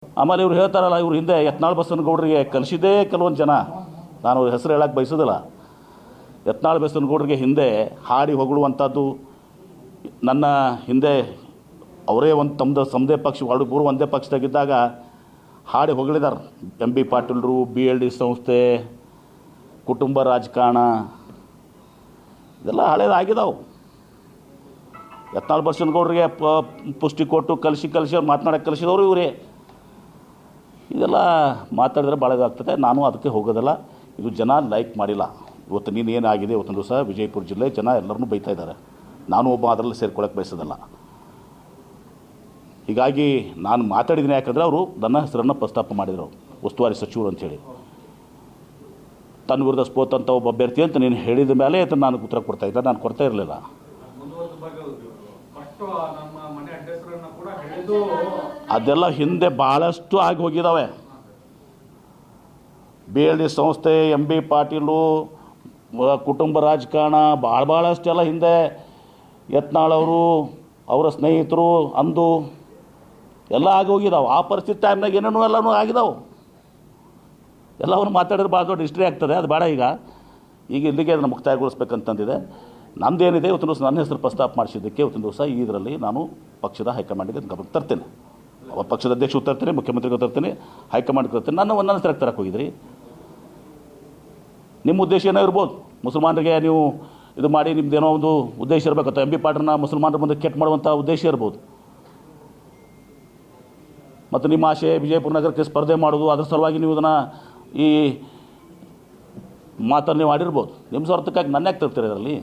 ಆಮೇಲೆ ಇವ್ರು ಹೇಳ್ತಾರಲ್ಲ, ಇವ್ರು ಹಿಂದೆ ಯತ್ನಾಳ್ ಬಸವನಗೌಡರಿಗೆ ಕಲಿಸಿದ್ದೇ ಕೆಲವೊಂದು ಜನ, ನಾನು ಹೆಸರು ಹೇಳಕ್ಕೆ ಬಯಸೋದಿಲ್ಲ. ಯತ್ನಾಳ್ ಬಸವನಗೌಡರಿಗೆ ಹಿಂದೆ ಹಾಡಿ ಹೊಗಳುವಂಥದ್ದು, ನನ್ನ ಹಿಂದೆ ಅವರೇ ಒಂದು ತಮ್ಮದೇ ಪಕ್ಷ ಪೂರ್ವ ಒಂದೇ ಪಕ್ಷದಾಗಿದ್ದಾಗ ಹಾಡಿ ಹೊಗಳಿದ್ದಾರೆ. ಎಂ ಬಿ ಪಾಟೀಲರು, BLD ಸಂಸ್ಥೆ, ಕುಟುಂಬ ರಾಜಕಾರಣ, ಇದೆಲ್ಲ ಹಳೇದಾಗಿದ್ದಾವೆ. ಯತ್ನಾಳ್ ಬಸವನಗೌಡರಿಗೆ ಪುಷ್ಟಿ ಕೊಟ್ಟು ಕಲಿಸಿ ಅವ್ರು ಮಾತನಾಡೋಕ್ಕೆ ಕಲಿಸಿದವರು ಇವರೇ. ಇದೆಲ್ಲ ಮಾತಾಡಿದ್ರೆ ಭಾಳ ಇದಾಗ್ತದೆ. ನಾನು ಅದಕ್ಕೆ ಹೋಗೋದಿಲ್ಲ. ಇದು ಜನ ಲೈಕ್ ಮಾಡಿಲ್ಲ. ಇವತ್ತು ನೀನು ಏನಾಗಿದೆ, ಇವತ್ತೊಂದು ದಿವಸ ವಿಜಯಪುರ ಜಿಲ್ಲೆ ಜನ ಎಲ್ಲರನ್ನೂ ಬೈತಾ ಇದ್ದಾರೆ. ನಾನು ಒಬ್ಬ ಅದರಲ್ಲಿ ಸೇರ್ಕೊಳ್ಳೋಕೆ ಬಯಸೋದಿಲ್ಲ. ಹೀಗಾಗಿ ನಾನು ಮಾತಾಡಿದ್ದೀನಿ. ಯಾಕಂದರೆ ಅವರು ನನ್ನ ಹೆಸರನ್ನು ಪ್ರಸ್ತಾಪ ಮಾಡಿದರು, ಉಸ್ತುವಾರಿ ಸಚಿವರು ಅಂಥೇಳಿ. ತನ್ನ ವಿರುದ್ಧ ಸ್ಫೋಟ್ ಅಂತ ಒಬ್ಬ ಅಭ್ಯರ್ಥಿ ಅಂತ ನೀನು ಹೇಳಿದ ಮೇಲೆ ನಾನು ಉತ್ತರ ಕೊಡ್ತಾಯಿದ್ದೆ, ನಾನು ಕೊಡ್ತಾ ಇರಲಿಲ್ಲ. ಅದೆಲ್ಲ ಹಿಂದೆ ಭಾಳಷ್ಟು ಆಗಿ ಹೋಗಿದ್ದಾವೆ. BLD ಸಂಸ್ಥೆ, MB ಪಾಟೀಲು, ಕುಟುಂಬ ರಾಜಕಾರಣ, ಭಾಳಷ್ಟೆಲ್ಲ ಹಿಂದೆ ಯತ್ನಾಳ್ ಅವರು, ಅವರ ಸ್ನೇಹಿತರು ಅಂದು ಎಲ್ಲ ಆಗಿ ಹೋಗಿದ್ದಾವೆ. ಆ ಪರಿಸ್ಥಿತಿ ಟೈಮ್ನಾಗ ಏನೇನೋ ಎಲ್ಲನೂ ಆಗಿದ್ದಾವೆ. ಎಲ್ಲವನ್ನು ಮಾತಾಡಿದ್ರೆ ಭಾಳ ದೊಡ್ಡ ಹಿಸ್ಟ್ರಿ ಆಗ್ತದೆ. ಅದು ಬೇಡ. ಈಗ ಇಲ್ಲಿಗೆ ಅದನ್ನು ಮುಕ್ತಾಯಗೊಳಿಸ್ಬೇಕಂತಂದಿದೆ. ನಂದೇನಿದೆ, ಇವತ್ತಿನ ದಿವಸ ನನ್ನ ಹೆಸರು ಪ್ರಸ್ತಾಪ ಮಾಡಿಸಿದ್ದಕ್ಕೆ ಇವತ್ತಿನ ದಿವಸ ಇದರಲ್ಲಿ ನಾನು ಪಕ್ಷದ ಹೈಕಮಾಂಡಿಗೆ ಗಮನಕ್ಕೆ ತರ್ತೇನೆ. ಪಕ್ಷದ ಅಧ್ಯಕ್ಷರು ತರ್ತೀನಿ, ಮುಖ್ಯಮಂತ್ರಿಗಳು ತರ್ತೀನಿ, ಹೈಕಮಾಂಡ್ಗೆ ತರ್ತೀನಿ. ನನ್ನ ಹೆಸರು ತರಕ್ಕೆ ಹೋಗಿದ್ರಿ. ನಿಮ್ಮ ಉದ್ದೇಶ ಏನೋ ಇರ್ಬೋದು. ಮುಸಲ್ಮಾನರಿಗೆ ನೀವು ಇದು ಮಾಡಿ ನಿಮ್ದೇನೋ ಒಂದು ಉದ್ದೇಶ ಇರಬೇಕು. MB ಪಾಟೀಲ್ನ ಮುಸಲ್ಮಾನರ ಮುಂದೆ ಕೆಟ್ಟ ಮಾಡುವಂಥ ಉದ್ದೇಶ ಇರ್ಬೋದು. ಮತ್ತು ನಿಮ್ಮ ಆಶೆ ವಿಜಯಪುರ ನಗರಕ್ಕೆ ಸ್ಪರ್ಧೆ ಮಾಡೋದು, ಅದರ ಸಲುವಾಗಿ ನೀವು ಇದನ್ನು ಈ ಮಾತನ್ನು ನೀವು ಆಡಿರ್ಬೋದು. ನಿಮ್ಮ ಸ್ವಾರ್ಥಕ್ಕಾಗಿ ನನ್ನ ಯಾಕೆ ತರ್ತೀರಿ ಅದರಲ್ಲಿ?